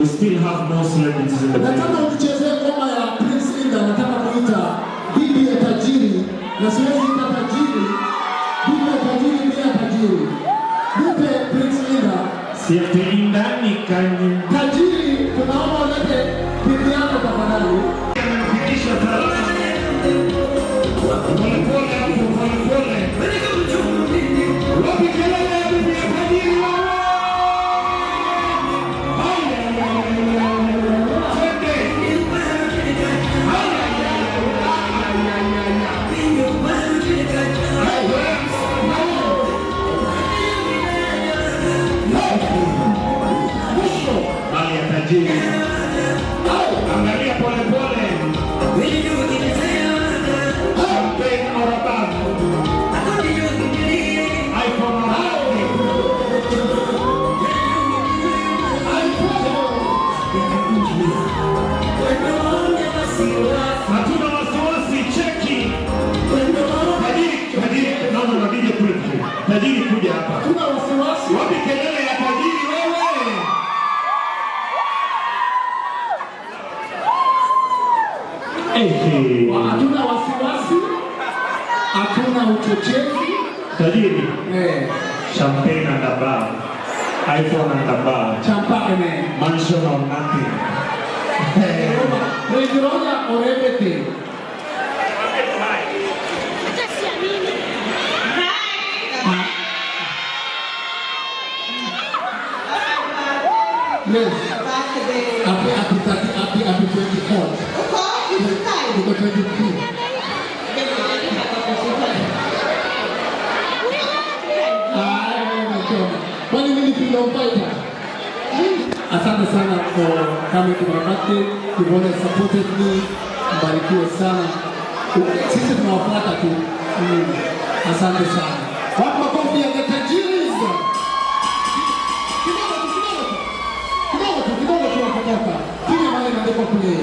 We still have more celebrities in the building. Nataka ukichezea ngoma ya Prince Indah, nataka kuita bibi ya tajiri. Na siwezi ita tajiri. Bibi ya tajiri pia tajiri. Nipe Prince Indah. Siete indani kanyi. Tajiri, tunaomba ulete bibi yako tafadhali. Anafikisha salama. Pole pole hapo, pole pole. Wapi kelele ya bibi ya tajiri wewe? Angalia pole pole. Champagne or above. iPhone or hatuna wasiwasi, cheki. Tajiri, naona DJ kule. Tajiri kuja hapa. Hatuna wasiwasi. Wapi kelele ya tajiri wewe? Hatuna wasiwasi. Hatuna uchochezi. Tajiri. Champagne and above. iPhone and above. Champagne. Mansion or nothing. Range Rover or everything. Yes. Happy 24th. Uko 23. Kwani mimi ndio fighter. Asante sana for coming to my birthday. You always supported me. Mbarikiwe sana. Sisi tunawafuata tu. Asante sana. Watu makofi ya tajiri. Kidogo tu wakatoka. Kile mali ndio kwa kule.